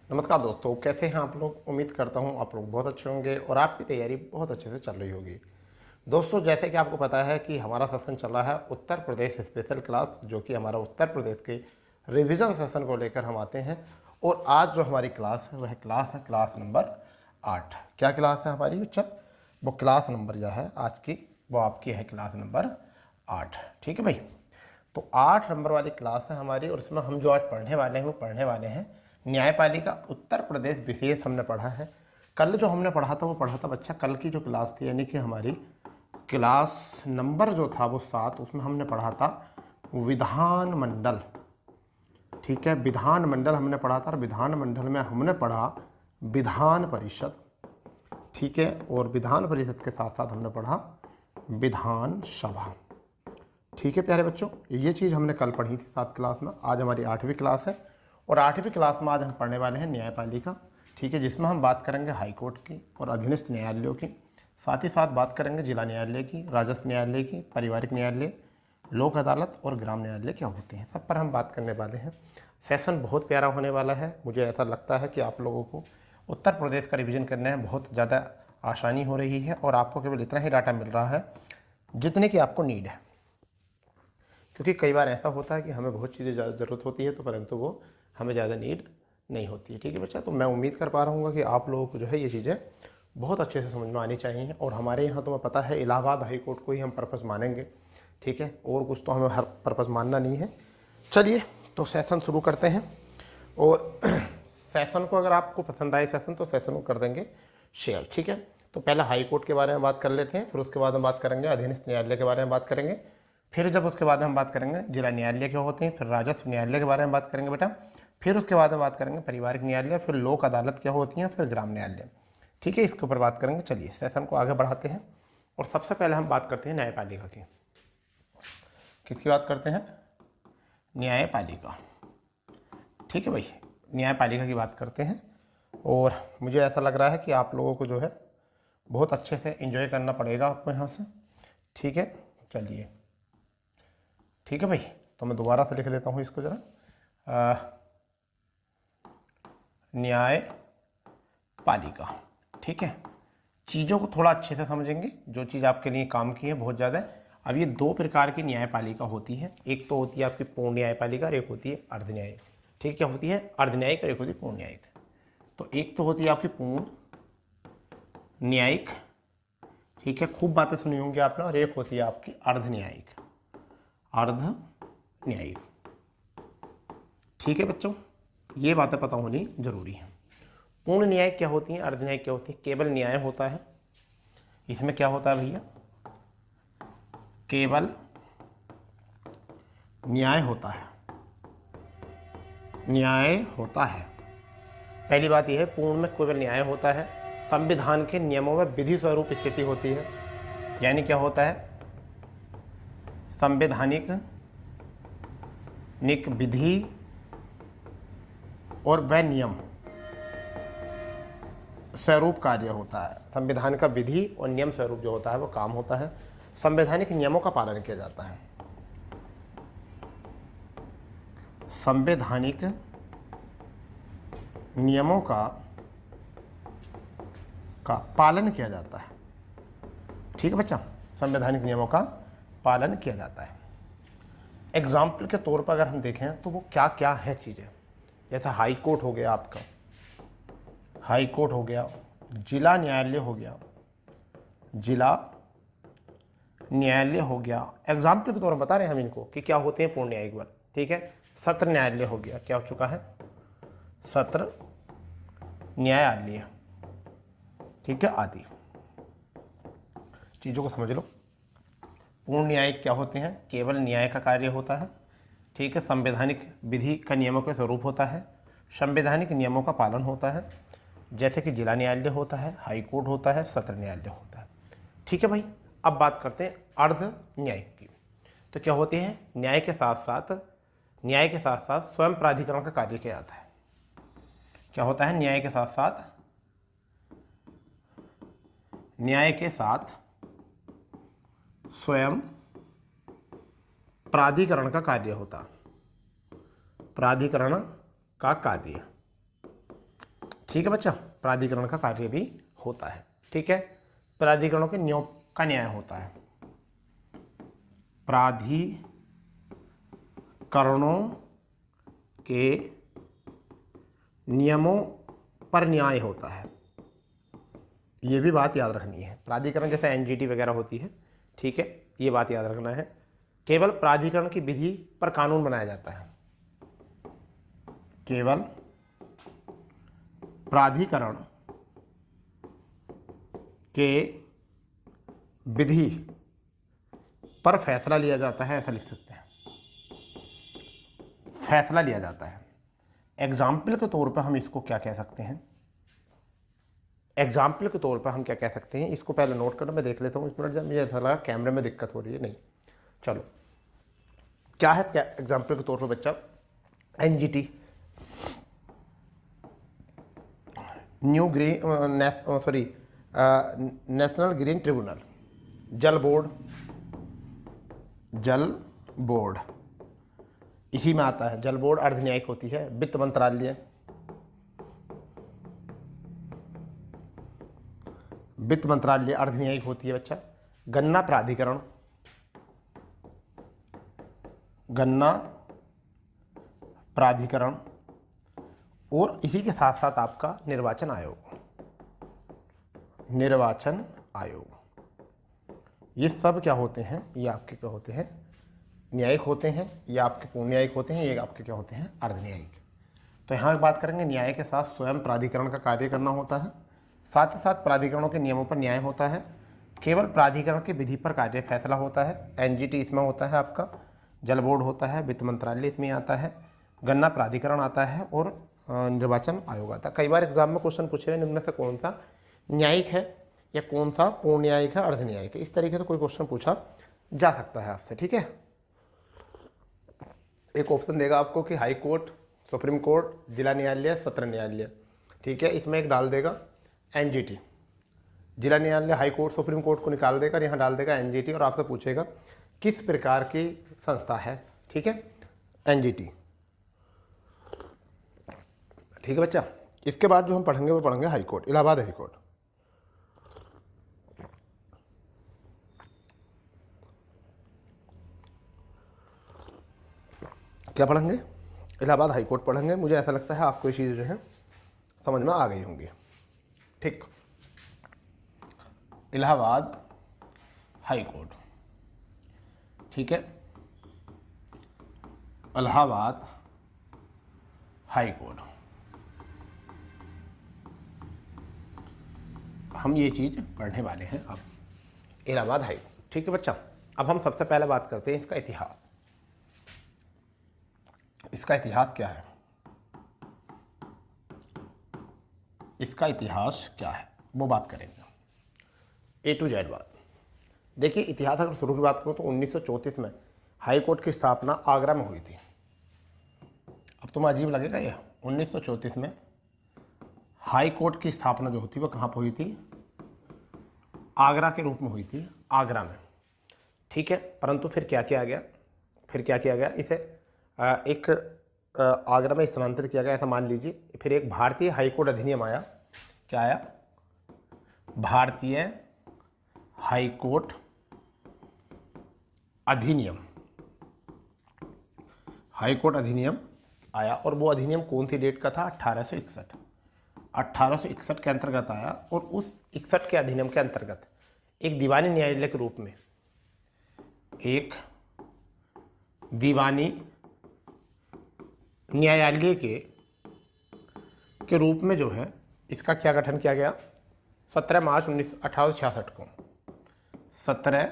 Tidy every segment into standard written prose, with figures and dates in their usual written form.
नमस्कार दोस्तों, कैसे हैं आप लोग। उम्मीद करता हूं आप लोग बहुत अच्छे होंगे और आपकी तैयारी बहुत अच्छे से चल रही होगी। दोस्तों, जैसे कि आपको पता है कि हमारा सेशन चल रहा है उत्तर प्रदेश स्पेशल क्लास, जो कि हमारा उत्तर प्रदेश के रिवीजन सेशन को लेकर हम आते हैं। और आज जो हमारी क्लास है वह क्लास है क्लास नंबर 8। क्या क्लास है हमारी बच्चा? वो क्लास नंबर जो है आज की वो आपकी है क्लास नंबर 8। ठीक है भाई। तो 8 नंबर वाली क्लास है हमारी और इसमें हम जो आज पढ़ने वाले हैं वो पढ़ने वाले हैं न्यायपालिका उत्तर प्रदेश विशेष। हमने पढ़ा है कल जो हमने पढ़ा था वो पढ़ा था बच्चा कल की जो क्लास थी, यानी कि हमारी क्लास नंबर जो था वो 7। उसमें हमने पढ़ा था विधान मंडल। ठीक है, विधान मंडल हमने पढ़ा था और विधान मंडल में हमने पढ़ा विधान परिषद। ठीक है, और विधान परिषद के साथ साथ हमने पढ़ा विधान सभा। ठीक है प्यारे बच्चों, ये चीज़ हमने कल पढ़ी थी 7 क्लास में। आज हमारी 8वीं क्लास है और 8वीं क्लास में आज हम पढ़ने वाले हैं न्यायपालिका। ठीक है, जिसमें हम बात करेंगे हाई कोर्ट की और अधीनस्थ न्यायालयों की, साथ ही साथ बात करेंगे जिला न्यायालय की, राजस्व न्यायालय की, पारिवारिक न्यायालय, लोक अदालत और ग्राम न्यायालय क्या होते हैं, सब पर हम बात करने वाले हैं। सेशन बहुत प्यारा होने वाला है। मुझे ऐसा लगता है कि आप लोगों को उत्तर प्रदेश का रिवीजन करने में बहुत ज़्यादा आसानी हो रही है और आपको केवल इतना ही डाटा मिल रहा है जितने की आपको नीड है। क्योंकि कई बार ऐसा होता है कि हमें बहुत चीज़ें ज़्यादा ज़रूरत होती है तो परंतु वो हमें ज़्यादा नीड नहीं होती है। ठीक है बच्चा, तो मैं उम्मीद कर पा रहा हूँ कि आप लोगों को जो है ये चीज़ें बहुत अच्छे से समझ में आनी चाहिए। और हमारे यहाँ तो मैं पता है इलाहाबाद हाई कोर्ट को ही हम पर्पज़ मानेंगे। ठीक है, और कुछ तो हमें हर पर्पज़ मानना नहीं है। चलिए तो सेशन शुरू करते हैं। और सेशन को अगर आपको पसंद आए सेशन तो सेशन को कर देंगे शेयर। ठीक है, तो पहले हाई कोर्ट के बारे में बात कर लेते हैं, फिर उसके बाद हम बात करेंगे अधीनस्थ न्यायालय के बारे में बात करेंगे, फिर जब उसके बाद हम बात करेंगे जिला न्यायालय क्या होते हैं, फिर राजस्व न्यायालय के बारे में बात करेंगे बेटा, फिर उसके बाद हम बात करेंगे पारिवारिक न्यायालय, फिर लोक अदालत क्या होती हैं, फिर ग्राम न्यायालय। ठीक है, इसके ऊपर बात करेंगे। चलिए सेशन को आगे बढ़ाते हैं और सबसे पहले हम बात करते हैं न्यायपालिका की। किसकी बात करते हैं? न्यायपालिका। ठीक है भाई, न्यायपालिका की बात करते हैं। और मुझे ऐसा लग रहा है कि आप लोगों को जो है बहुत अच्छे से एंजॉय करना पड़ेगा आपको यहाँ से। ठीक है, चलिए ठीक है भाई, तो मैं दोबारा से लिख लेता हूँ इसको ज़रा। न्यायपालिका। ठीक है, चीज़ों को थोड़ा अच्छे से समझेंगे, जो चीज़ आपके लिए काम की है बहुत ज़्यादा। अब ये 2 प्रकार की न्यायपालिका होती है, एक तो होती है आपकी पूर्ण न्यायपालिका और एक होती है अर्ध न्यायिक। ठीक, क्या होती है? अर्ध न्यायिक और एक होती है पूर्ण न्यायिक। तो एक तो होती है आपकी पूर्ण न्यायिक, ठीक है, खूब बातें सुनी होंगी आपने, और एक होती है आपकी अर्ध न्यायिक। अर्ध न्यायिक। ठीक है बच्चों, ये बातें पता होनी जरूरी है। पूर्ण न्यायिक क्या होती है, अर्ध न्यायिक क्या होती है? केवल न्याय होता है। इसमें क्या होता है भैया? केवल न्याय होता है। न्याय होता है। पहली बात यह है, पूर्ण में केवल न्याय होता है। संविधान के नियमों में विधि स्वरूप स्थिति होती है, यानी क्या होता है? संवैधानिक विधि और वह नियम स्वरूप कार्य होता है। संविधान का विधि और नियम स्वरूप जो होता है वो काम होता है। संवैधानिक नियमों का पालन किया जाता है। संवैधानिक नियमों का पालन किया जाता है। ठीक है बच्चा, संवैधानिक नियमों का पालन किया जाता है। एग्जाम्पल के तौर पर अगर हम देखें तो वो क्या क्या है चीज़ें, जैसे हाई कोर्ट हो गया आपका, हाई कोर्ट हो गया, जिला न्यायालय हो गया, जिला न्यायालय हो गया। एग्जाम्पल के तौर पर बता रहे हैं हम इनको कि क्या होते हैं पूर्ण न्यायिक वर्ग। ठीक है, सत्र न्यायालय हो गया, क्या हो चुका है? सत्र न्यायालय। ठीक है, आदि चीज़ों को समझ लो। पूर्ण न्यायिक क्या होते हैं? केवल न्याय का कार्य होता है। ठीक है, संवैधानिक विधि का नियमों के स्वरूप होता है, संवैधानिक नियमों का पालन होता है, जैसे कि जिला न्यायालय होता है, हाई कोर्ट होता है, सत्र न्यायालय होता है। ठीक है भाई, अब बात करते हैं अर्ध न्यायिक की। तो क्या होते हैं? न्याय के साथ साथ स्वयं प्राधिकरण का कार्य किया जाता है। क्या होता है? न्याय के साथ स्वयं प्राधिकरण का कार्य होता। प्राधिकरण का कार्य। ठीक है बच्चा, प्राधिकरण का कार्य भी होता है। ठीक है, प्राधिकरणों के नियम का न्याय होता है। प्राधिकरणों के नियमों पर न्याय होता है, ये भी बात याद रखनी है। प्राधिकरण जैसे एनजीटी वगैरह होती है, ठीक है, ये बात याद रखना है। केवल प्राधिकरण की विधि पर कानून बनाया जाता है, केवल प्राधिकरण के विधि पर फैसला लिया जाता है, ऐसा लिख सकते हैं, फैसला लिया जाता है। एग्जाम्पल के तौर पर हम इसको क्या कह सकते हैं, एग्जाम्पल के तौर पर हम क्या कह सकते हैं, इसको पहले नोट करना, मैं देख लेता हूँ एक मिनट, जब मुझे ऐसा लगा कैमरे में दिक्कत हो रही है, नहीं, चलो क्या है, क्या एग्जाम्पल के तौर पर बच्चा, NGT, new green national green tribunal, जल बोर्ड, जल बोर्ड इसी में आता है। जल बोर्ड अर्धन्यायिक होती है। वित्त मंत्रालय, वित्त मंत्रालय अर्धन्यायिक होती है बच्चा। गन्ना प्राधिकरण, गन्ना प्राधिकरण, और इसी के साथ साथ आपका निर्वाचन आयोग, निर्वाचन आयोग, ये सब क्या होते हैं, ये आपके क्या होते हैं, न्यायिक होते हैं, ये आपके पूर्ण न्यायिक होते हैं, ये आपके क्या होते हैं, अर्धन्यायिक। तो यहाँ बात करेंगे न्याय के साथ स्वयं प्राधिकरण का कार्य करना होता है, साथ ही साथ प्राधिकरणों के नियमों पर न्याय होता है, केवल प्राधिकरण की विधि पर कार्य फैसला होता है। एनजीटी इसमें होता है आपका, जल बोर्ड होता है, वित्त मंत्रालय इसमें आता है, गन्ना प्राधिकरण आता है, और निर्वाचन आयोग आता है। कई बार एग्जाम में क्वेश्चन पूछे हैं इनमें से कौन सा न्यायिक है या कौन सा पूर्ण न्यायिक है, अर्ध न्यायिक है, इस तरीके से कोई क्वेश्चन पूछा जा सकता है आपसे। ठीक है, एक ऑप्शन देगा आपको कि हाई कोर्ट, सुप्रीम कोर्ट, जिला न्यायालय, सत्र न्यायालय। ठीक है, इसमें एक डाल देगा एनजीटी, जिला न्यायालय, हाई कोर्ट, सुप्रीम कोर्ट को निकाल देकर यहाँ डाल देगा एनजीटी, और आपसे पूछेगा किस प्रकार की संस्था है। ठीक है, एनजीटी। ठीक है बच्चा, इसके बाद जो हम पढ़ेंगे वो पढ़ेंगे high court, Allahabad high court. क्या पढ़ेंगे, इलाहाबाद हाई कोर्ट पढ़ेंगे। मुझे ऐसा लगता है आपको ये चीज़ें जो है समझ में आ गई होंगी। ठीक, इलाहाबाद हाई कोर्ट, ठीक है, इलाहाबाद हाई कोर्ट, हम ये चीज़ पढ़ने वाले हैं अब, इलाहाबाद हाई कोर्ट। ठीक है बच्चा, अब हम सबसे पहले बात करते हैं इसका इतिहास। इसका इतिहास क्या है, इसका इतिहास क्या है वो बात करेंगे, ए टू जेड बात। देखिए, इतिहास अगर शुरू की बात करूँ तो 1934 में हाई कोर्ट की स्थापना आगरा में हुई थी। अब तुम्हें अजीब लगेगा ये, 1934 में हाई कोर्ट की स्थापना जो होती है वो कहाँ पर हुई थी, आगरा के रूप में हुई थी, आगरा में। ठीक है, परंतु फिर क्या किया गया, फिर क्या किया गया, इसे एक आगरा में स्थानांतरित किया गया, ऐसा मान लीजिए। फिर एक भारतीय हाई कोर्ट अधिनियम आया, क्या आया, भारतीय हाई कोर्ट अधिनियम, हाई कोर्ट अधिनियम आया, और वो अधिनियम कौन सी डेट का था, 1861, 1861 के अंतर्गत आया। और उस 61 के अधिनियम के अंतर्गत एक दीवानी न्यायालय के रूप में, एक दीवानी न्यायालय के रूप में जो है इसका क्या गठन किया गया, 17 मार्च 1866 को, 17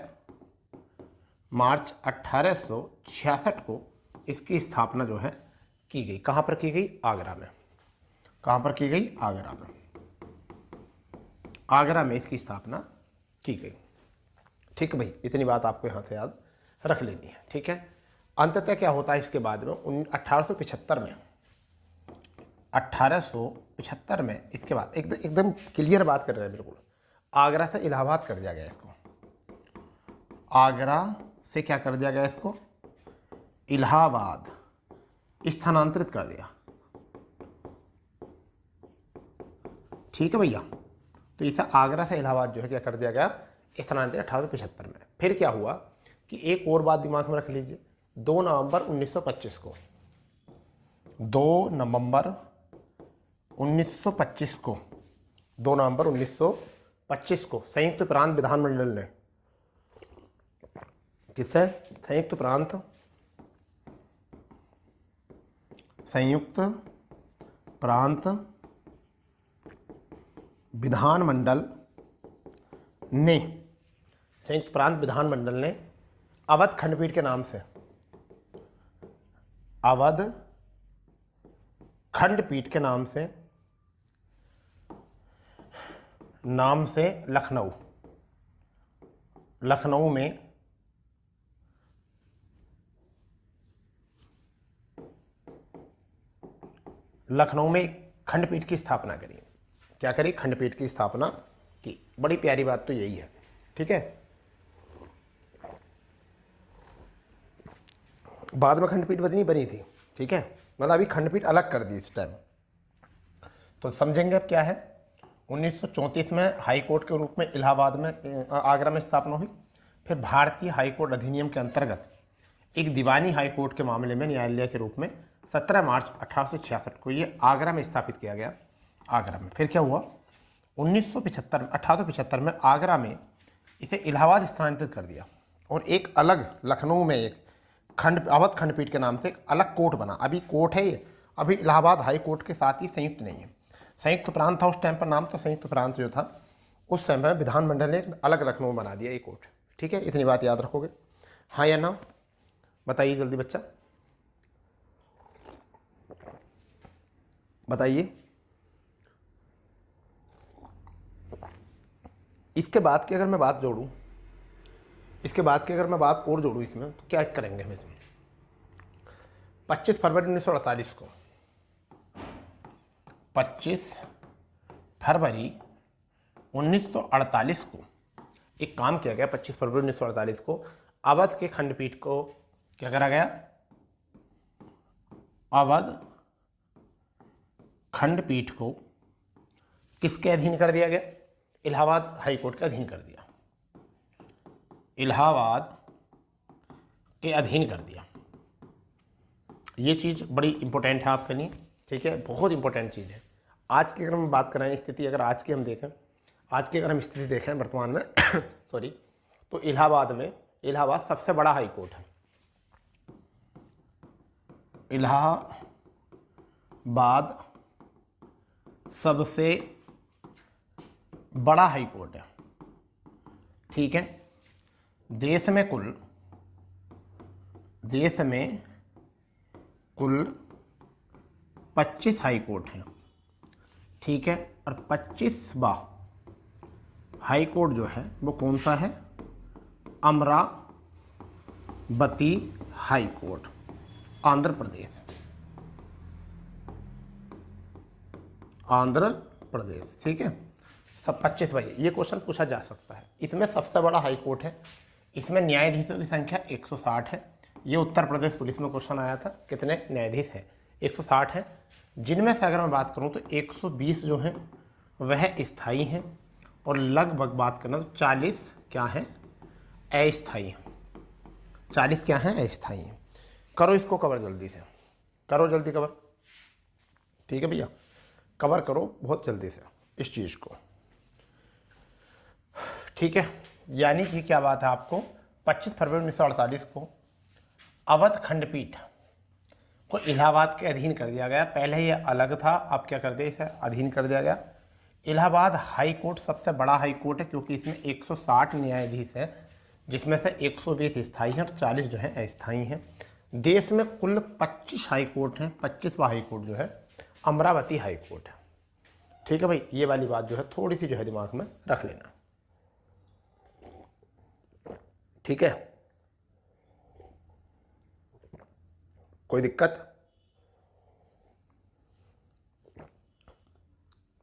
मार्च 1866 को इसकी स्थापना जो है की गई। कहाँ पर की गई, आगरा में। कहाँ पर की गई, आगरा में। आगरा में इसकी स्थापना की गई। ठीक है भाई, इतनी बात आपको यहाँ से याद रख लेनी है। ठीक है, अंततः क्या होता है इसके बाद में 1875 में इसके बाद एकदम क्लियर बात कर रहे हैं बिल्कुल, आगरा से इलाहाबाद कर दिया गया इसको, आगरा से क्या कर दिया गया इसको, इलाहाबाद स्थानांतरित कर दिया, ठीक है भैया। तो इसे आगरा से इलाहाबाद जो है क्या कर दिया गया, स्थानांतरित 1875 में। फिर क्या हुआ कि एक और बात दिमाग में रख लीजिए, 2 नवंबर 1925 को 2 नवंबर 1925 को 2 नवंबर 1925 को संयुक्त प्रांत विधानमंडल ने, किससे, संयुक्त प्रांत विधानमंडल ने, संयुक्त प्रांत विधानमंडल ने अवध खंडपीठ के नाम से, अवध खंडपीठ के नाम से लखनऊ में खंडपीठ की स्थापना करी। क्या करी, खंडपीठ की स्थापना की। बड़ी प्यारी बात तो यही है, ठीक है। बाद में खंडपीठ बनी थी, ठीक है, मतलब अभी खंडपीठ अलग कर दी इस टाइम। तो समझेंगे अब क्या है। 1934 में हाई कोर्ट के रूप में इलाहाबाद में, आगरा में स्थापना हुई। फिर भारतीय हाई कोर्ट अधिनियम के अंतर्गत एक दीवानी हाई कोर्ट के मामले में न्यायालय के रूप में 17 मार्च 1866 को ये आगरा में स्थापित किया गया, आगरा में। फिर क्या हुआ, 1875 में आगरा में इसे इलाहाबाद स्थानांतरित कर दिया और एक अलग लखनऊ में एक अवध खंडपीठ के नाम से एक अलग कोर्ट बना। अभी कोर्ट है ये, अभी इलाहाबाद हाई कोर्ट के साथ ही संयुक्त नहीं है। संयुक्त प्रांत था उस टाइम पर, नाम तो संयुक्त प्रांत जो था उस टाइम पर, विधानमंडल ने अलग लखनऊ बना दिया ये कोर्ट, ठीक है। इतनी बात याद रखोगे, हाँ या ना, बताइए जल्दी बच्चा, बताइए। इसके बाद की अगर मैं बात जोड़ूं, और जोड़ूं इसमें, तो क्या करेंगे हम इसमें। 25 फरवरी 1948 को 25 फरवरी 1948 को एक काम किया गया। 25 फरवरी 1948 को अवध के खंडपीठ को क्या करा गया, अवध खंडपीठ को किसके अधीन कर दिया गया, इलाहाबाद हाई कोर्ट के अधीन कर दिया, इलाहाबाद के अधीन कर दिया। ये चीज़ बड़ी इंपॉर्टेंट है आपके लिए, ठीक है, बहुत इंपॉर्टेंट चीज़ है। आज की अगर हम बात करें स्थिति, अगर आज की अगर हम स्थिति देखें वर्तमान में सॉरी, तो इलाहाबाद सबसे बड़ा हाई कोर्ट है। इलाहाबाद सबसे बड़ा हाई कोर्ट है, ठीक है। देश में कुल 25 हाई कोर्ट हैं, ठीक है। और 25वां हाई कोर्ट जो है वो कौन सा है, अमरावती हाई कोर्ट, आंध्र प्रदेश, ठीक है। सब 25 भाई, ये क्वेश्चन पूछा जा सकता है। इसमें सबसे बड़ा हाई कोर्ट है, इसमें न्यायाधीशों की संख्या 160 है। ये उत्तर प्रदेश पुलिस में क्वेश्चन आया था, कितने न्यायाधीश हैं, 160 हैं। जिनमें से अगर मैं बात करूं तो 120 जो हैं वह स्थायी हैं और लगभग बात करना तो 40 क्या हैं, अस्थायी। 40 क्या हैं, अस्थायी हैं। करो इसको कवर जल्दी से, करो जल्दी कवर, ठीक है भैया, कवर करो बहुत जल्दी से इस चीज़ को, ठीक है। यानी कि क्या बात है, आपको 25 फरवरी 1948 को अवध खंडपीठ को इलाहाबाद के अधीन कर दिया गया। पहले ये अलग था, अब क्या कर दिया, इसे अधीन कर दिया गया। इलाहाबाद हाई कोर्ट सबसे बड़ा हाई कोर्ट है क्योंकि इसमें 160 न्यायाधीश हैं, जिसमें से 120 स्थायी हैं और 40 जो हैं अस्थायी हैं। देश में कुल 25 हाई कोर्ट हैं। 25वां हाई कोर्ट जो है अमरावती हाई कोर्ट है, ठीक है भाई। ये वाली बात जो है थोड़ी सी जो है दिमाग में रख लेना, ठीक है। कोई दिक्कत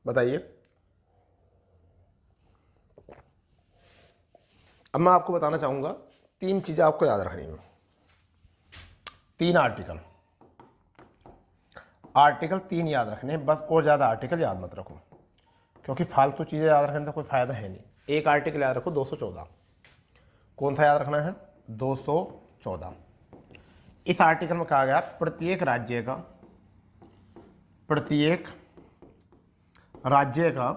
बताइए। अब मैं आपको बताना चाहूंगा 3 चीजें आपको याद रखनी है। 3 आर्टिकल 3 याद रखने, बस और ज़्यादा आर्टिकल याद मत रखो। क्योंकि फालतू चीज़ें याद रखने का कोई फ़ायदा है नहीं। एक आर्टिकल याद रखो 214। कौन सा याद रखना है? 214। इस आर्टिकल में कहा गया प्रत्येक राज्य का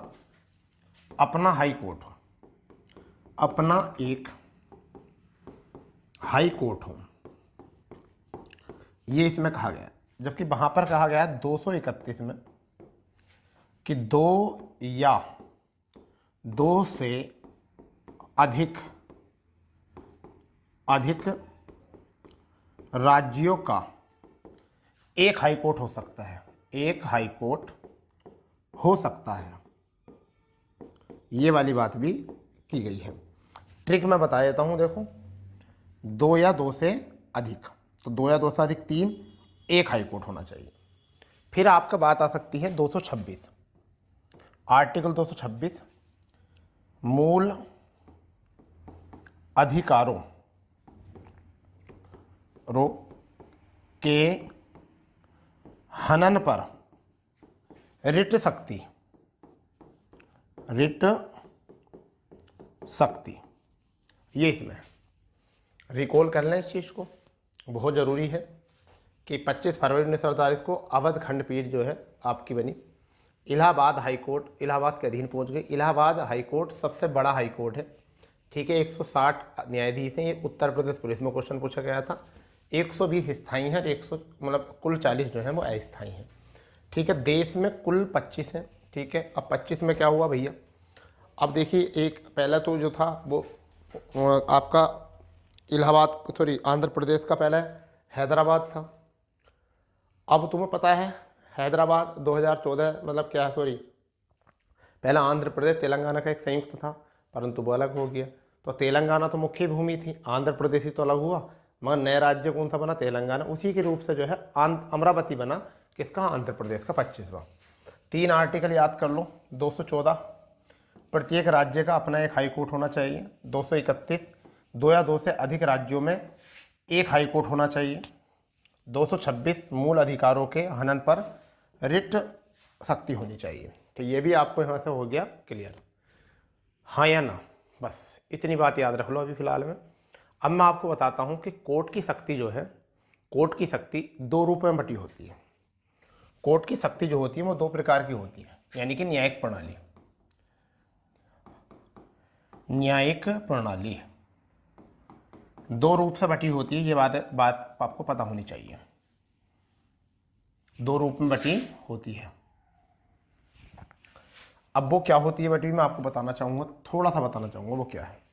अपना हाई कोर्ट हो, अपना एक हाई कोर्ट हो, ये इसमें कहा गया। जबकि वहां पर कहा गया 231 में कि दो या दो से अधिक राज्यों का एक हाई कोर्ट हो सकता है, एक हाई कोर्ट हो सकता है। ये वाली बात भी की गई है। ट्रिक मैं बता देता हूँ, देखो, दो या दो से अधिक, तो दो या दो से अधिक 3, एक हाई कोर्ट होना चाहिए। फिर आपका बात आ सकती है 226, आर्टिकल 226, मूल अधिकारों के हनन पर रिट शक्ति, ये इसमें रिकॉल कर लें। इस चीज़ को बहुत ज़रूरी है कि 25 फरवरी 1948 को अवध खंडपीठ जो है आपकी बनी, इलाहाबाद हाई कोर्ट इलाहाबाद के अधीन पहुंच गई। इलाहाबाद हाई कोर्ट सबसे बड़ा हाई कोर्ट है, ठीक है। 160 न्यायाधीश हैं। ये उत्तर प्रदेश पुलिस में क्वेश्चन पूछा गया था। 120 स्थायी हैं और 100 मतलब कुल 40 जो हैं वो अस्थायी हैं, ठीक है। देश में कुल 25 हैं, ठीक है। अब 25 में क्या हुआ भैया, अब देखिए, एक पहला तो जो था वो आपका आंध्र प्रदेश का पहला हैदराबाद था। अब तुम्हें पता है हैदराबाद 2014 मतलब क्या, पहला आंध्र प्रदेश तेलंगाना का एक संयुक्त था, परंतु वो अलग हो गया। तो तेलंगाना तो मुख्य भूमि थी, आंध्र प्रदेश ही तो अलग हुआ, मगर नया राज्य कौन सा बना? तेलंगाना। उसी के रूप से जो है अमरावती बना, किसका? आंध्र प्रदेश का 25वां। 3 आर्टिकल याद कर लो। 214, प्रत्येक राज्य का अपना एक हाई कोर्ट होना चाहिए। 231, दो या दो से अधिक राज्यों में एक हाई कोर्ट होना चाहिए। 226, मूल अधिकारों के हनन पर रिट शक्ति होनी चाहिए। तो ये भी आपको यहाँ से हो गया क्लियर, हाँ या ना, बस इतनी बात याद रख लो अभी फ़िलहाल में। अब मैं आपको बताता हूँ कि कोर्ट की शक्ति जो है, कोर्ट की शक्ति 2 रूप में बटी होती है। कोर्ट की शक्ति जो होती है वो 2 प्रकार की होती है, यानी कि न्यायिक प्रणाली। न्यायिक प्रणाली 2 रूप से बटी होती है, ये बात आपको पता होनी चाहिए। 2 रूप में बटी होती है। अब वो क्या होती है बटी, मैं आपको बताना चाहूँगा, थोड़ा सा बताना चाहूँगा वो क्या है।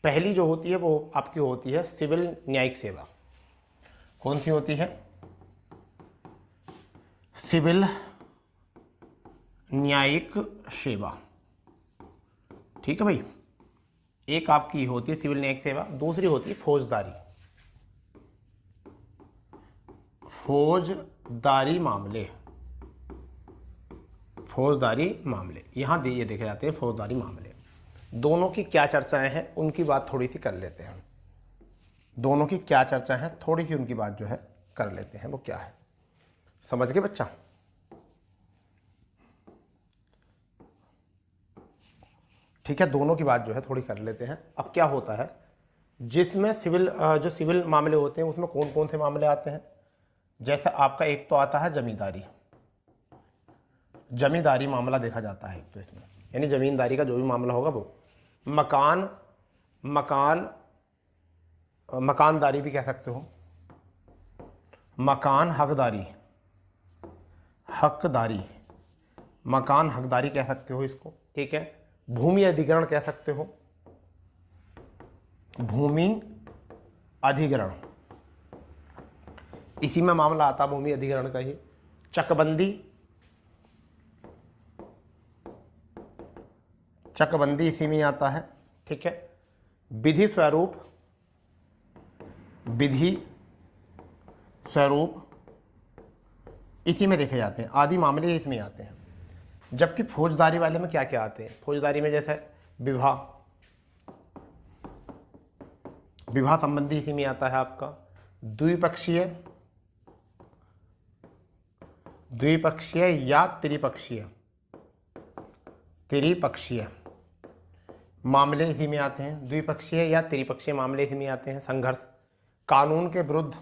पहली जो होती है वो आपकी होती है सिविल न्यायिक सेवा। कौन सी होती है? सिविल न्यायिक सेवा, ठीक है भाई। एक आपकी होती है सिविल न्यायिक सेवा, दूसरी होती है फौजदारी मामले। फौजदारी मामले यहाँ ये देखे जाते हैं फौजदारी मामले। दोनों की क्या चर्चाएं हैं उनकी बात थोड़ी सी कर लेते हैं। दोनों की क्या चर्चा है थोड़ी सी उनकी बात जो है कर लेते हैं। वो क्या है, समझ गए बच्चा? ठीक है, दोनों की बात जो है थोड़ी कर लेते हैं। अब क्या होता है, जिसमें जो सिविल मामले होते हैं उसमें कौन कौन से मामले आते हैं? जैसे आपका एक तो आता है जमींदारी मामला देखा जाता है एक तो इसमें, यानी जमींदारी का जो भी मामला होगा वो। मकानदारी भी कह सकते हो, मकान हकदारी मकान हकदारी कह सकते हो इसको, ठीक है। भूमि अधिग्रहण कह सकते हो, भूमि अधिग्रहण, इसी में मामला आता है भूमि अधिग्रहण का ही। चकबंदी इसी में आता है, ठीक है। विधि स्वरूप इसी में देखे जाते हैं, आदि मामले इसमें आते हैं। जबकि फौजदारी वाले में क्या क्या आते हैं? फौजदारी में जैसे विवाह संबंधी इसी में आता है आपका। द्विपक्षीय या त्रिपक्षीय त्रिपक्षीय मामले इसी में आते हैं, द्विपक्षीय या त्रिपक्षीय मामले इसी में आते हैं। संघर्ष, कानून के विरुद्ध,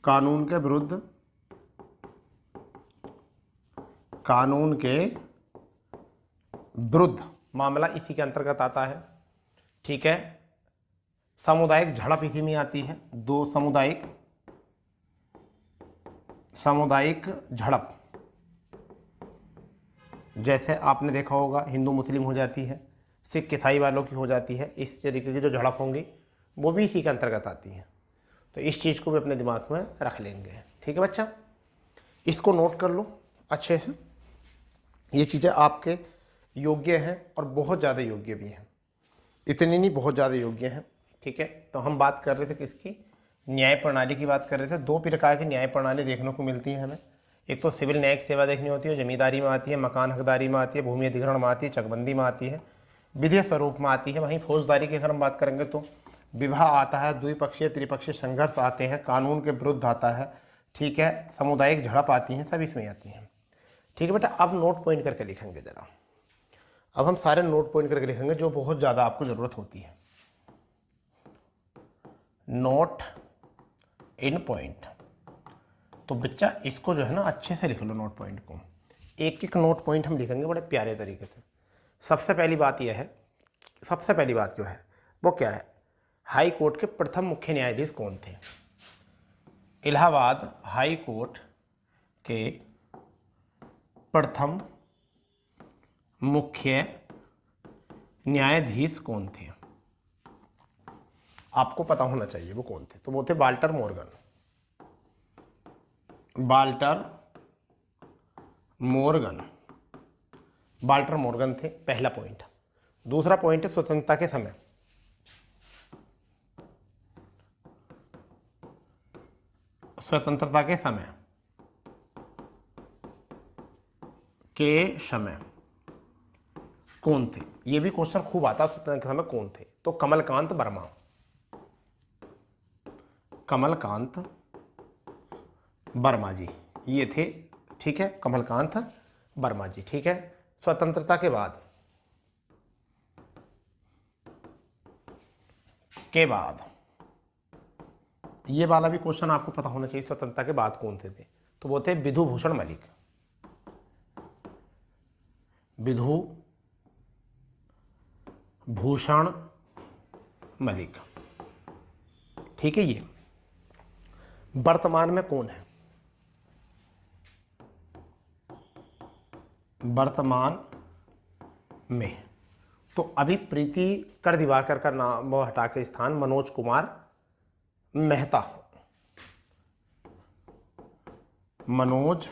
कानून के विरुद्ध, कानून के विरुद्ध मामला इसी के अंतर्गत आता है। ठीक है। सामुदायिक झड़प इसी में आती है। दो सामुदायिक झड़प, जैसे आपने देखा होगा हिंदू मुस्लिम हो जाती है, सिख ईसाई वालों की हो जाती है, इस तरीके की जो झड़प होंगी वो भी इसी के अंतर्गत आती है। तो इस चीज़ को भी अपने दिमाग में रख लेंगे। ठीक है बच्चा, इसको नोट कर लो अच्छे से। ये चीज़ें आपके योग्य हैं और बहुत ज़्यादा योग्य भी हैं, इतनी नहीं बहुत ज़्यादा योग्य हैं। ठीक है। तो हम बात कर रहे थे किसकी, न्याय प्रणाली की बात कर रहे थे। दो प्रकार की न्याय प्रणाली देखने को मिलती है हमें। एक तो सिविल न्यायिक सेवा देखनी होती है, जमींदारी में आती है, मकान हकदारी में आती है, भूमि अधिग्रहण में आती है, चकबंदी में आती है, विधेय स्वरूप में आती है। वहीं फौजदारी की अगर हम बात करेंगे तो विवाह आता है, द्विपक्षीय त्रिपक्षीय संघर्ष आते हैं, कानून के विरुद्ध आता है। ठीक है। सामुदायिक झड़प आती हैं, सब इसमें आती हैं। ठीक है बेटा, अब नोट पॉइंट करके लिखेंगे ज़रा। अब हम सारे नोट पॉइंट करके लिखेंगे जो बहुत ज़्यादा आपको ज़रूरत होती है। नोट इन पॉइंट, तो बच्चा इसको जो है ना अच्छे से लिख लो नोट पॉइंट को। एक एक नोट पॉइंट हम लिखेंगे बड़े प्यारे तरीके से। सबसे पहली बात यह है, सबसे पहली बात जो है वो क्या है, हाई कोर्ट के प्रथम मुख्य न्यायाधीश कौन थे। इलाहाबाद हाई कोर्ट के प्रथम मुख्य न्यायाधीश कौन थे, आपको पता होना चाहिए वो कौन थे। तो वो थे वाल्टर मॉर्गन। वाल्टर मॉर्गन थे, पहला पॉइंट। दूसरा पॉइंट है स्वतंत्रता के समय। स्वतंत्रता के समय कौन थे, ये भी क्वेश्चन खूब आता है। स्वतंत्रता के समय कौन थे, तो कमलकांत वर्मा जी ये थे। ठीक है, कमलकांत वर्मा जी। ठीक है। स्वतंत्रता के बाद ये वाला भी क्वेश्चन आपको पता होना चाहिए, स्वतंत्रता के बाद कौन थे। तो वो थे विधुभूषण मलिक। ठीक है। ये वर्तमान में कौन है, वर्तमान में तो अभी प्रीति कर दिवाकर का नाम वो हटा के स्थान मनोज कुमार मेहता। मनोज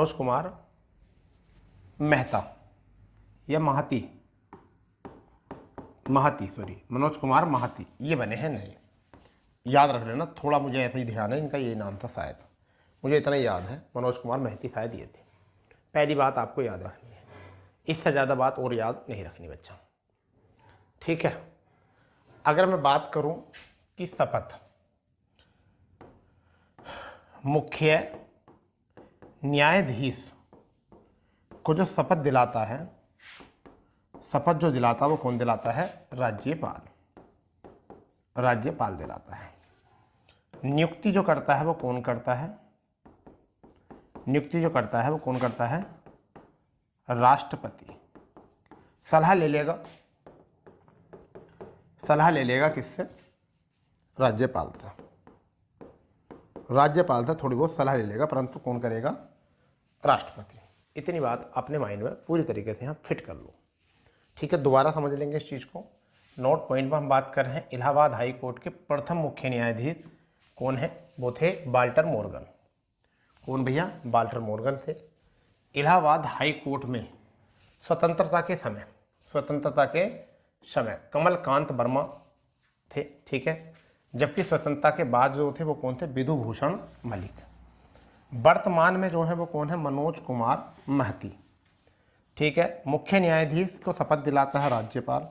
कुमार मेहता या महाती, मनोज कुमार महाती ये बने हैं। नहीं याद रख लेना, थोड़ा मुझे ऐसा ही ध्यान है, इनका ये नाम था शायद, मुझे इतना याद है। मनोज कुमार मेहती शायद ये थे। पहली बात आपको याद रखनी है, इससे ज़्यादा बात और याद नहीं रखनी बच्चा। ठीक है। अगर मैं बात करूं कि शपथ, मुख्य न्यायाधीश को जो शपथ दिलाता है, शपथ जो दिलाता है वो कौन दिलाता है, राज्यपाल दिलाता है। नियुक्ति जो करता है वो कौन करता है, राष्ट्रपति। सलाह ले लेगा किससे, राज्यपाल से थोड़ी बहुत सलाह ले लेगा, परंतु कौन करेगा, राष्ट्रपति। इतनी बात अपने माइंड में पूरी तरीके से यहाँ फिट कर लो। ठीक है। दोबारा समझ लेंगे इस चीज़ को। नोट पॉइंट में हम बात कर रहे हैं इलाहाबाद हाई कोर्ट के प्रथम मुख्य न्यायाधीश कौन है, वो थे वाल्टर मॉर्गन। कौन भैया, वाल्टर मॉर्गन थे। इलाहाबाद हाई कोर्ट में स्वतंत्रता के समय कमलकांत वर्मा थे। ठीक है। जबकि स्वतंत्रता के बाद जो थे वो कौन थे, विधुभूषण मलिक। वर्तमान में जो है वो कौन है, मनोज कुमार महती। ठीक है। मुख्य न्यायाधीश को शपथ दिलाता है राज्यपाल,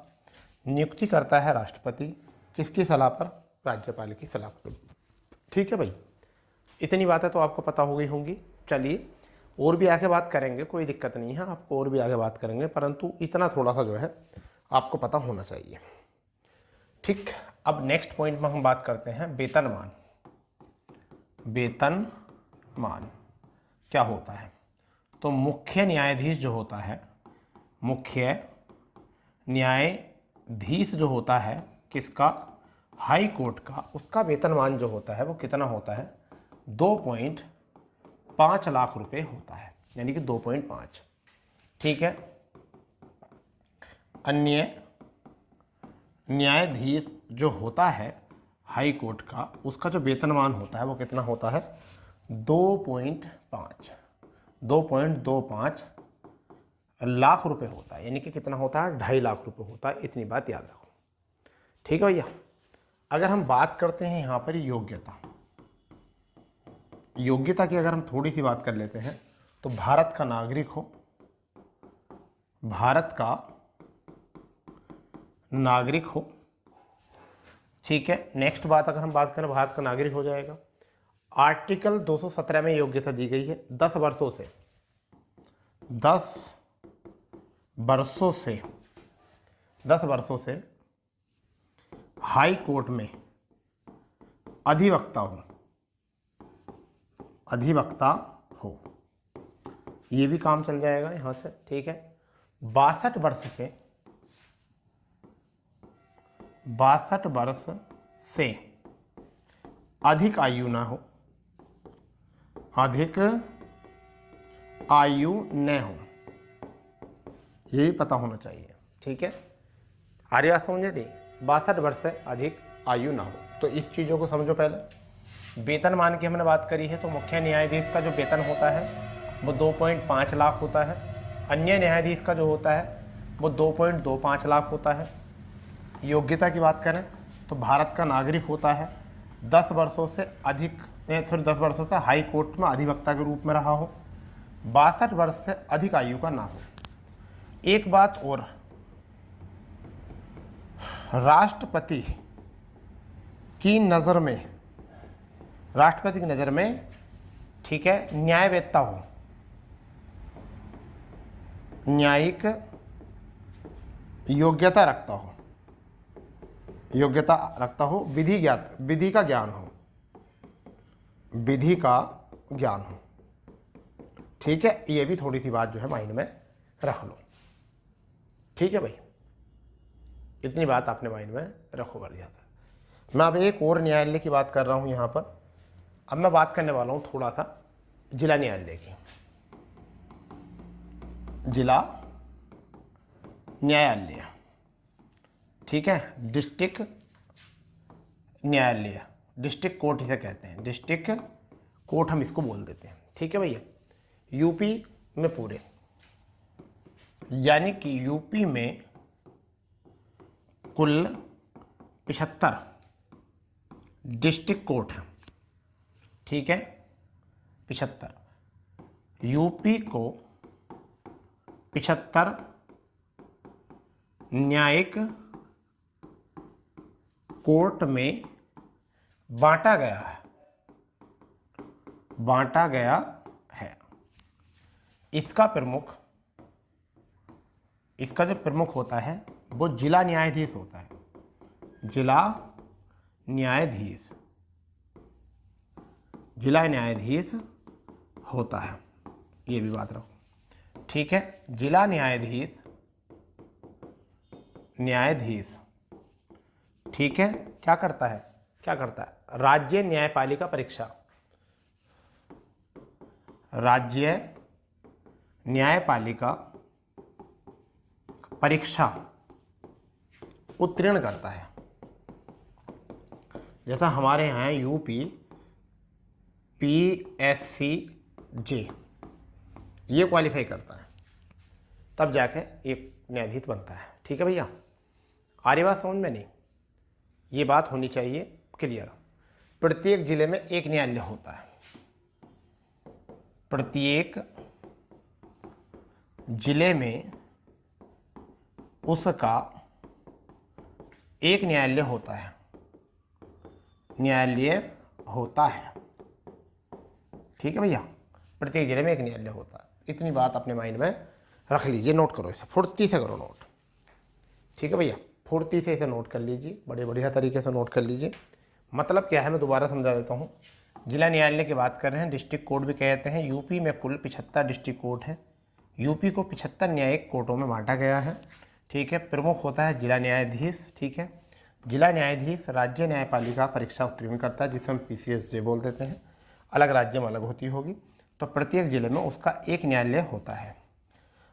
नियुक्ति करता है राष्ट्रपति। किसकी सलाह पर, राज्यपाल की सलाह पर। ठीक है भाई, इतनी बातें तो आपको पता हो गई होंगी। चलिए और भी आगे बात करेंगे, कोई दिक्कत नहीं है, आपको और भी आगे बात करेंगे, परंतु इतना थोड़ा सा जो है आपको पता होना चाहिए। ठीक, अब नेक्स्ट पॉइंट में हम बात करते हैं वेतनमान। वेतनमान क्या होता है? तो मुख्य न्यायाधीश जो होता है, मुख्य न्यायाधीश जो होता है किसका? हाई कोर्ट का, उसका वेतनमान जो होता है वो कितना होता है? 2.5 लाख रुपए होता है, यानी कि 2.5। ठीक है। अन्य न्यायाधीश जो होता है हाई कोर्ट का, उसका जो वेतनमान होता है वो कितना होता है? 2.25 लाख रुपए होता है, यानी कि कितना होता है? 2.5 लाख रुपए होता है। इतनी बात याद रखो। ठीक है भैया। अगर हम बात करते हैं यहाँ पर योग्यता, योग्यता की अगर हम थोड़ी सी बात कर लेते हैं, तो भारत का नागरिक हो, भारत का नागरिक हो। ठीक है। नेक्स्ट बात अगर हम बात करें, भारत का नागरिक हो जाएगा। आर्टिकल 217 में योग्यता दी गई है 10 वर्षों से, 10 वर्षों से हाई कोर्ट में अधिवक्ता हो, ये भी काम चल जाएगा यहां से। ठीक है। 62 वर्ष से अधिक आयु ना हो, अधिक आयु न हो, ये भी पता होना चाहिए। ठीक है। आर्य बात समझे थी? 62 वर्ष से अधिक आयु ना हो। तो इस चीज़ों को समझो पहले। वेतनमान की हमने बात करी है, तो मुख्य न्यायाधीश का जो वेतन होता है वो 2.5 लाख होता है। अन्य न्यायाधीश का जो होता है वो 2.25 लाख होता है। योग्यता की बात करें तो भारत का नागरिक होता है, 10 वर्षों से हाई कोर्ट में अधिवक्ता के रूप में रहा हो, 62 वर्ष से अधिक आयु का ना हो। एक बात और, राष्ट्रपति की नज़र में ठीक है, न्यायवेत्ता हो, न्यायिक योग्यता रखता हो, विधि का ज्ञान हो। ठीक है। ये भी थोड़ी सी बात जो है माइंड में रख लो। ठीक है भाई, इतनी बात आपने माइंड में रखो बढ़िया था। मैं अब एक और न्यायालय की बात कर रहा हूं यहां पर। अब मैं बात करने वाला हूं थोड़ा सा जिला न्यायालय की। जिला न्यायालय, ठीक है, डिस्ट्रिक्ट न्यायालय, डिस्ट्रिक्ट कोर्ट इसे कहते हैं, डिस्ट्रिक्ट कोर्ट हम इसको बोल देते हैं। ठीक है भैया। यूपी में पूरे, यानी कि यूपी में कुल 75 डिस्ट्रिक्ट कोर्ट हैं। ठीक है, 75। यूपी को 75 न्यायिक कोर्ट में बांटा गया है। इसका जो प्रमुख होता है वो जिला न्यायाधीश होता है, जिला न्यायाधीश होता है। ये भी बात रखो। ठीक है। जिला न्यायाधीश ठीक है, क्या करता है? राज्य न्यायपालिका परीक्षा, राज्य न्यायपालिका परीक्षा उत्तीर्ण करता है। जैसा हमारे यहाँ है यूपी PSCJ, ये क्वालिफाई करता है, तब जाके एक न्यायाधीश बनता है। ठीक है भैया। आर्य बात समझ में नहीं? ये बात होनी चाहिए क्लियर। प्रत्येक जिले में एक न्यायालय होता है, प्रत्येक जिले में उसका एक न्यायालय होता है। न्यायालय होता है। ठीक है भैया, प्रत्येक जिले में एक न्यायालय होता है। इतनी बात अपने माइंड में रख लीजिए, नोट करो इसे, फुर्ती से करो नोट। ठीक है भैया, फुर्ती से इसे नोट कर लीजिए, बड़े बढ़िया तरीके से नोट कर लीजिए। मतलब क्या है, मैं दोबारा समझा देता हूँ। जिला न्यायालय की बात कर रहे हैं, डिस्ट्रिक्ट कोर्ट भी कहते हैं। यूपी में कुल 75 डिस्ट्रिक्ट कोर्ट हैं। यूपी को 75 न्यायिक कोर्टों में बांटा गया है। ठीक है, प्रमुख होता है जिला न्यायाधीश। ठीक है, जिला न्यायाधीश राज्य न्यायपालिका परीक्षा उत्तीर्ण करता है, जिसे हम PCSJ बोल देते हैं। अलग राज्य में अलग होती होगी, तो प्रत्येक जिले में उसका एक न्यायालय होता है।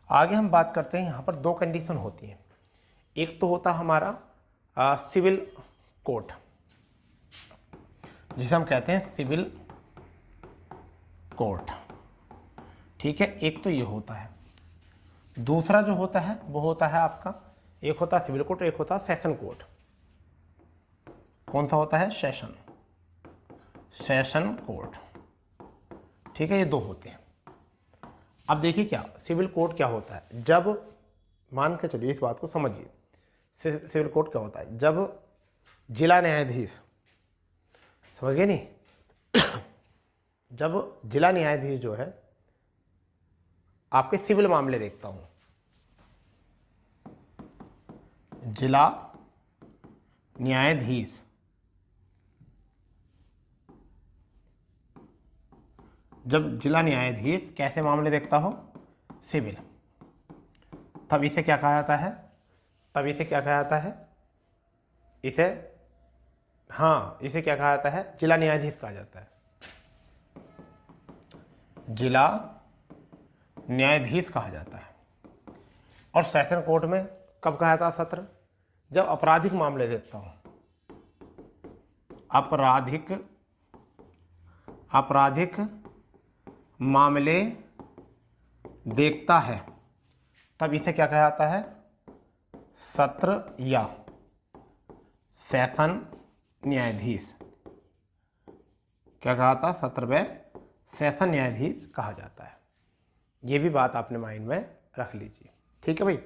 आगे हम बात करते हैं, यहाँ पर 2 कंडीशन होती हैं। एक तो होता है हमारा सिविल कोर्ट, जिसे हम कहते हैं सिविल कोर्ट। ठीक है, एक तो ये होता है। दूसरा जो होता है वो होता है आपका, एक होता है सिविल कोर्ट, एक होता है सेशन कोर्ट। कौन सा होता है? Session court. ठीक है, ये 2 होते हैं। अब देखिए क्या सिविल कोर्ट क्या होता है। जब मान के चलिए, इस बात को समझिए, सिविल कोर्ट क्या होता है। जब जिला न्यायाधीश, समझ गए नहीं जब जिला न्यायाधीश जो है आपके सिविल मामले देखता हूं, जिला न्यायाधीश जब जिला न्यायाधीश कैसे मामले देखता हो? सिविल, तब इसे क्या कहा जाता है? इसे क्या कहा जाता है? जिला न्यायाधीश कहा जाता है। जिला न्यायाधीश कहा जाता है। और सेशन कोर्ट में कब कहा जाता है सत्र? जब आपराधिक मामले देखता हूं, आपराधिक मामले देखता है, तब इसे क्या कहा जाता है? सत्र या सेशन न्यायाधीश। क्या कहा था? सत्र व सेशन न्यायाधीश कहा जाता है। ये भी बात आपने माइंड में रख लीजिए। ठीक है भाई,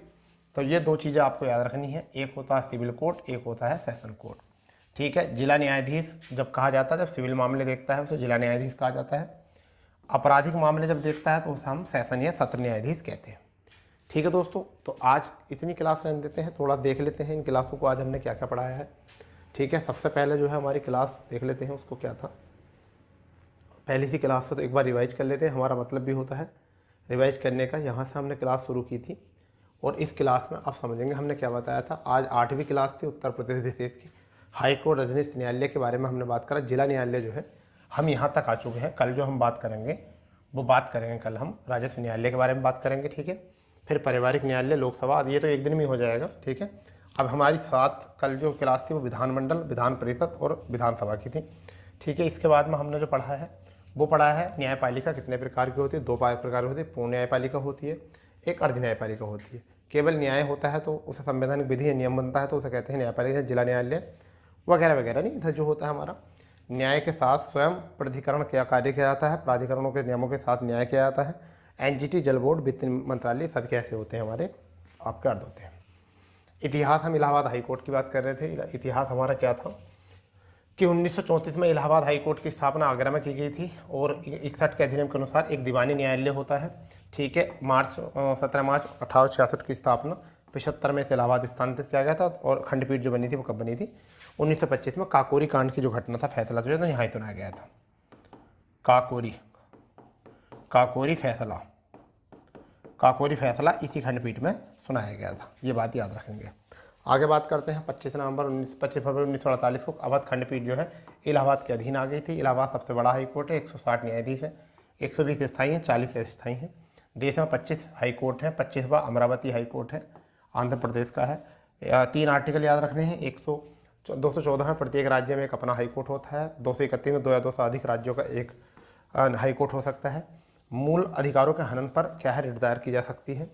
तो ये 2 चीज़ें आपको याद रखनी है, एक होता है सिविल कोर्ट, एक होता है सेशन कोर्ट। ठीक है, जिला न्यायाधीश जब कहा जाता है, जब सिविल मामले देखता है उसे जिला न्यायाधीश कहा जाता है। आपराधिक मामले जब देखता है तो उसे हम सेशन या सत्र न्यायाधीश कहते हैं। ठीक है दोस्तों, तो आज इतनी क्लास रहने देते हैं, थोड़ा देख लेते हैं इन क्लासों को, आज हमने क्या क्या पढ़ाया है। ठीक है, सबसे पहले जो है हमारी क्लास देख लेते हैं, उसको क्या था, पहली सी क्लास से तो एक बार रिवाइज कर लेते हैं। हमारा मतलब भी होता है रिवाइज करने का। यहाँ से हमने क्लास शुरू की थी और इस क्लास में आप समझेंगे हमने क्या बताया था। आज 8वीं क्लास थी उत्तर प्रदेश विशेष की, हाई कोर्ट अधीनस्थ न्यायालय के बारे में हमने बात करा। जिला न्यायालय जो है हम यहाँ तक आ चुके हैं। कल जो हम बात करेंगे वो बात करेंगे, कल हम राजस्व न्यायालय के बारे में बात करेंगे। ठीक है, फिर पारिवारिक न्यायालय, लोकसभा, ये तो एक दिन में हो जाएगा। ठीक है, अब हमारी 7 कल जो क्लास थी वो विधानमंडल, विधान परिषद और विधानसभा की थी। ठीक है, इसके बाद में हमने जो पढ़ा है वो पढ़ा है न्यायपालिका कितने प्रकार की होती है। 2 प्रकार होती है, पूर्ण न्यायपालिका होती है, एक अर्ध न्यायपालिका होती है। केवल न्याय होता है तो उसे संवैधानिक विधि या नियम बनता है तो उसे कहते हैं न्यायपालिका, जिला न्यायालय वगैरह वगैरह। नहीं, इधर जो होता है हमारा न्याय के साथ स्वयं प्राधिकरण क्या कार्य किया जाता है, प्राधिकरणों के नियमों के साथ न्याय किया जाता है। NGT, जल बोर्ड, वित्त मंत्रालय, सब कैसे होते हैं हमारे आपके अर्थ होते हैं। इतिहास, हम इलाहाबाद हाई कोर्ट की बात कर रहे थे। इतिहास हमारा क्या था कि 1934 में इलाहाबाद हाई कोर्ट की स्थापना आगरा में की गई थी और 61 के अधिनियम के अनुसार एक दीवानी न्यायालय होता है। ठीक है, 17 मार्च 1866 की स्थापना, 75 में इलाहाबाद स्थानांतरित किया गया था। और खंडपीठ जो बनी थी वो कब बनी थी? 1925 में काकोरी कांड की जो घटना था, फैसला जो है यहाँ ही सुनाया गया था। काकोरी फैसला इसी खंडपीठ में सुनाया गया था। ये बात याद रखेंगे। आगे बात करते हैं 25 फरवरी 1948 को अवध खंडपीठ जो है इलाहाबाद के अधीन आ गई थी। इलाहाबाद सबसे बड़ा हाई कोर्ट है, 160 न्यायाधीश है, 120 स्थायी हैं, 40 अस्थायी हैं। देश में 25 हाई कोर्ट हैं। 25वां अमरावती हाई कोर्ट है, आंध्र प्रदेश का है। 3 आर्टिकल याद रखने हैं। 214 में प्रत्येक राज्य में एक अपना हाई कोर्ट होता है। 231 में 2 या 2 से अधिक राज्यों का एक हाई कोर्ट हो सकता है। मूल अधिकारों के हनन पर क्या है, रिट दायर की जा सकती है।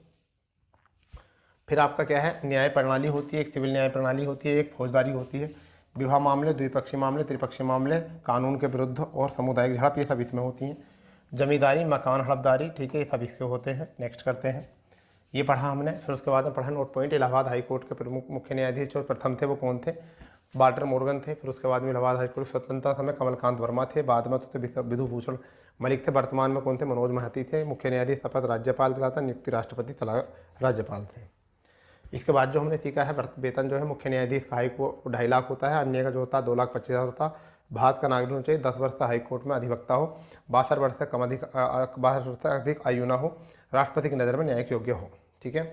फिर आपका क्या है, न्याय प्रणाली होती है, एक सिविल न्याय प्रणाली होती है, एक फौजदारी होती है। विवाह मामले, द्विपक्षीय मामले, त्रिपक्षीय मामले, कानून के विरुद्ध और सामुदायिक झड़प, ये सब इसमें होती हैं। जमींदारी, मकान हड़पदारी, ठीक है, ये सब इससे होते हैं। नेक्स्ट करते हैं, ये पढ़ा हमने। फिर उसके बाद में पढ़ा note point, Allahabad high court के प्रमुख मुख्य न्यायाधीश जो प्रथम थे वो कौन थे? वाल्टर मोर्गन थे, फिर उसके बाद में इलाहाबाद हाईकोर्ट स्वतंत्रता समय कमलकांत वर्मा थे, बाद में तो विधुभूषण मलिक थे, वर्तमान में कौन थे, मनोज महाती थे। मुख्य न्यायाधीश शपथ राज्यपाल का था, नियुक्ति राष्ट्रपति सलाह राज्यपाल थे। इसके बाद जो हमने सीखा है वेतन जो है मुख्य न्यायाधीश का हाई कोर्ट 2.5 लाख होता है, अन्य का जो होता है 2,25,000 होता है। भारत का नागरिक होना चाहिए, 10 वर्ष से हाई कोर्ट में अधिवक्ता हो, 62 वर्ष से 62 वर्ष से अधिक आयु ना हो, राष्ट्रपति की नज़र में न्यायिक योग्य हो। ठीक है,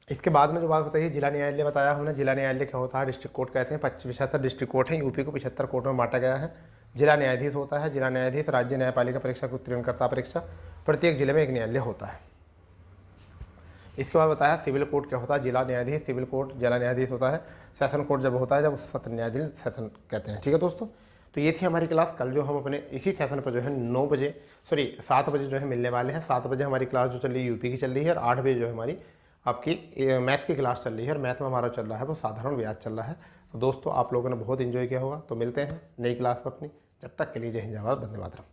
इसके बाद में जो बात बताइए जिला न्यायालय बताया हमने। जिला न्यायालय क्या होता है, डिस्ट्रिक्ट कोर्ट कहते हैं। 75 डिस्ट्रिक्ट कोर्ट हैं, यूपी को 75 कोर्ट में बांटा गया है। जिला न्यायाधीश होता है, जिला न्यायाधीश राज्य न्यायपालिका परीक्षा को उत्तीर्ण करता परीक्षा, प्रत्येक जिले में एक न्यायालय होता है। इसके बाद बताया सिविल कोर्ट क्या होता है, जिला न्यायाधीश सिविल कोर्ट जिला न्यायाधीश होता है। सेशन कोर्ट जब होता है जब उसे सत्र न्यायाधीश सेशन कहते हैं। ठीक है दोस्तों, तो ये थी हमारी क्लास। कल जो हम अपने इसी सेशन पर जो है 7 बजे जो है मिलने वाले हैं। 7 बजे हमारी क्लास जो चल रही है यूपी की चल रही है, और 8 बजे जो है हमारी आपकी मैथ की क्लास चल रही है, और मैथ में हमारा चल रहा है वो साधारण ब्याज चल रहा है। तो दोस्तों आप लोगों ने बहुत इन्जॉय किया होगा। तो मिलते हैं नई क्लास में अपनी, जब तक के लिए जय हिंद जय भारत, वंदे मातरम।